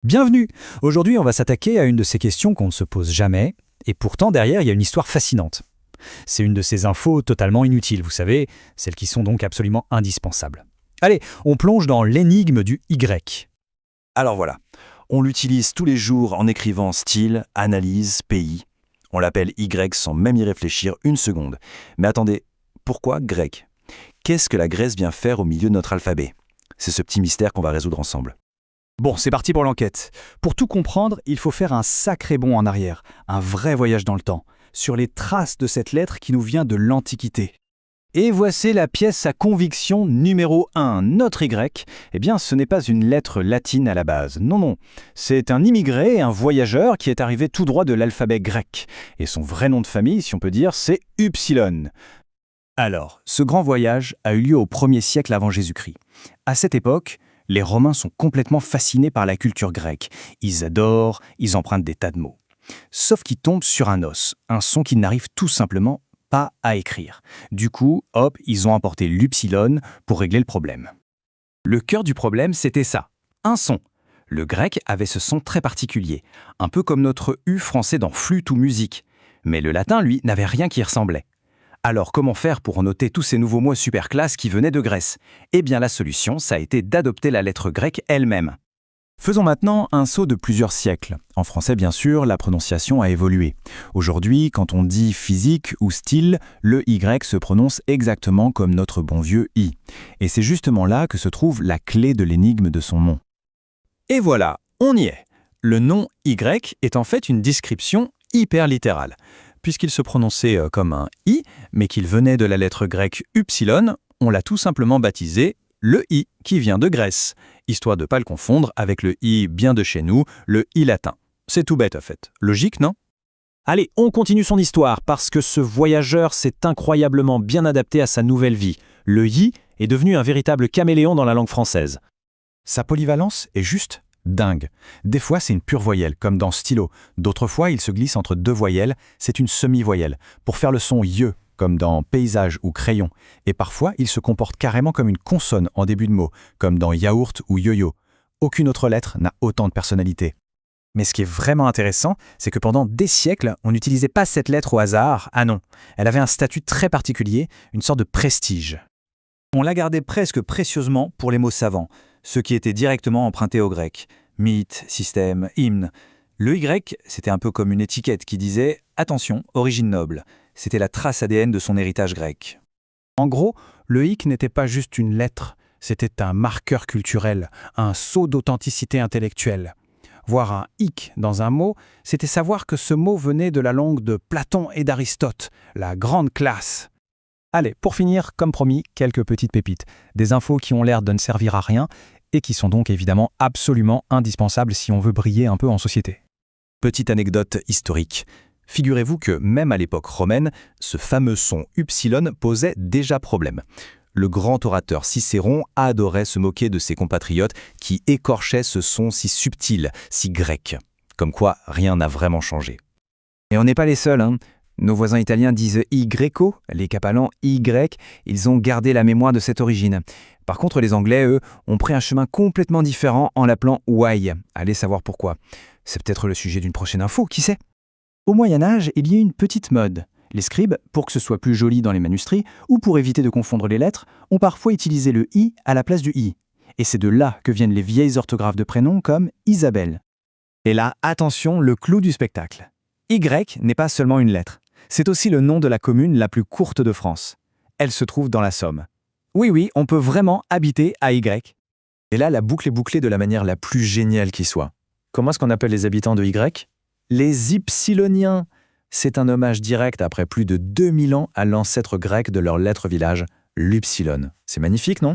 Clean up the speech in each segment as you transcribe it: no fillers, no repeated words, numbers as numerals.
Bienvenue! Aujourd'hui, on va s'attaquer à une de ces questions qu'on ne se pose jamais, et pourtant derrière, il y a une histoire fascinante. C'est une de ces infos totalement inutiles, vous savez, celles qui sont donc absolument indispensables. Allez, on plonge dans l'énigme du Y. Alors voilà, on l'utilise tous les jours en écrivant style, analyse, pays. On l'appelle Y sans même y réfléchir une seconde. Mais attendez, pourquoi grec? Qu'est-ce que la Grèce vient faire au milieu de notre alphabet? C'est ce petit mystère qu'on va résoudre ensemble. Bon, c'est parti pour l'enquête. Pour tout comprendre, il faut faire un sacré bond en arrière, un vrai voyage dans le temps, sur les traces de cette lettre qui nous vient de l'Antiquité. Et voici la pièce à conviction numéro 1, notre Y. Eh bien, ce n'est pas une lettre latine à la base, non, non. C'est un immigré, un voyageur qui est arrivé tout droit de l'alphabet grec. Et son vrai nom de famille, si on peut dire, c'est Upsilon. Alors, ce grand voyage a eu lieu au 1er siècle avant Jésus-Christ. À cette époque, les Romains sont complètement fascinés par la culture grecque. Ils adorent, ils empruntent des tas de mots. Sauf qu'ils tombent sur un os, un son qu'ils n'arrivent tout simplement pas à écrire. Du coup, hop, ils ont apporté l'upsilon pour régler le problème. Le cœur du problème, c'était ça, un son. Le grec avait ce son très particulier, un peu comme notre U français dans flûte ou musique. Mais le latin, lui, n'avait rien qui y ressemblait. Alors comment faire pour noter tous ces nouveaux mots super classe qui venaient de Grèce? Eh bien la solution, ça a été d'adopter la lettre grecque elle-même. Faisons maintenant un saut de plusieurs siècles. En français, bien sûr, la prononciation a évolué. Aujourd'hui, quand on dit physique ou style, le Y se prononce exactement comme notre bon vieux I. Et c'est justement là que se trouve la clé de l'énigme de son nom. Et voilà, on y est. Le nom Y est en fait une description hyper littérale. Puisqu'il se prononçait comme un I, mais qu'il venait de la lettre grecque upsilon, on l'a tout simplement baptisé le I qui vient de Grèce, histoire de ne pas le confondre avec le I bien de chez nous, le I latin. C'est tout bête en fait. Logique, non? Allez, on continue son histoire parce que ce voyageur s'est incroyablement bien adapté à sa nouvelle vie. Le I est devenu un véritable caméléon dans la langue française. Sa polyvalence est juste dingue. Des fois, c'est une pure voyelle, comme dans stylo. D'autres fois, il se glisse entre deux voyelles, c'est une semi-voyelle, pour faire le son ye, comme dans paysage ou crayon. Et parfois, il se comporte carrément comme une consonne en début de mot, comme dans yaourt ou yo-yo. Aucune autre lettre n'a autant de personnalité. Mais ce qui est vraiment intéressant, c'est que pendant des siècles, on n'utilisait pas cette lettre au hasard. Ah non, elle avait un statut très particulier, une sorte de prestige. On la gardait presque précieusement pour les mots savants, ceux qui étaient directement empruntés au grec. Mythe, système, hymne. Le Y, c'était un peu comme une étiquette qui disait « Attention, origine noble ». C'était la trace ADN de son héritage grec. En gros, le hic n'était pas juste une lettre, c'était un marqueur culturel, un sceau d'authenticité intellectuelle. Voir un hic dans un mot, c'était savoir que ce mot venait de la langue de Platon et d'Aristote, la grande classe. Allez, pour finir, comme promis, quelques petites pépites. Des infos qui ont l'air de ne servir à rien et qui sont donc évidemment absolument indispensables si on veut briller un peu en société. Petite anecdote historique. Figurez-vous que même à l'époque romaine, ce fameux son upsilon posait déjà problème. Le grand orateur Cicéron adorait se moquer de ses compatriotes qui écorchaient ce son si subtil, si grec. Comme quoi, rien n'a vraiment changé. Et on n'est pas les seuls, hein. Nos voisins italiens disent « y-greco », les Catalans « y », ils ont gardé la mémoire de cette origine. Par contre, les Anglais, eux, ont pris un chemin complètement différent en l'appelant « why ». Allez savoir pourquoi. C'est peut-être le sujet d'une prochaine info, qui sait? Au Moyen-Âge, il y a eu une petite mode. Les scribes, pour que ce soit plus joli dans les manuscrits, ou pour éviter de confondre les lettres, ont parfois utilisé le « i » à la place du « i ». Et c'est de là que viennent les vieilles orthographes de prénoms comme Isabelle. Et là, attention, le clou du spectacle. Y n'est pas seulement une lettre. C'est aussi le nom de la commune la plus courte de France. Elle se trouve dans la Somme. Oui, on peut vraiment habiter à Y. Et là, la boucle est bouclée de la manière la plus géniale qui soit. Comment est-ce qu'on appelle les habitants de Y? Les Ypsiloniens. C'est un hommage direct après plus de 2000 ans à l'ancêtre grec de leur lettre village, l'Upsilon. C'est magnifique, non?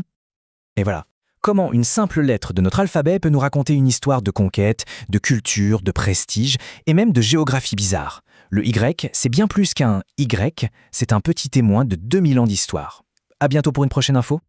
Et voilà. Comment une simple lettre de notre alphabet peut nous raconter une histoire de conquête, de culture, de prestige et même de géographie bizarre. Le Y, c'est bien plus qu'un Y, c'est un petit témoin de 2000 ans d'histoire. À bientôt pour une prochaine info.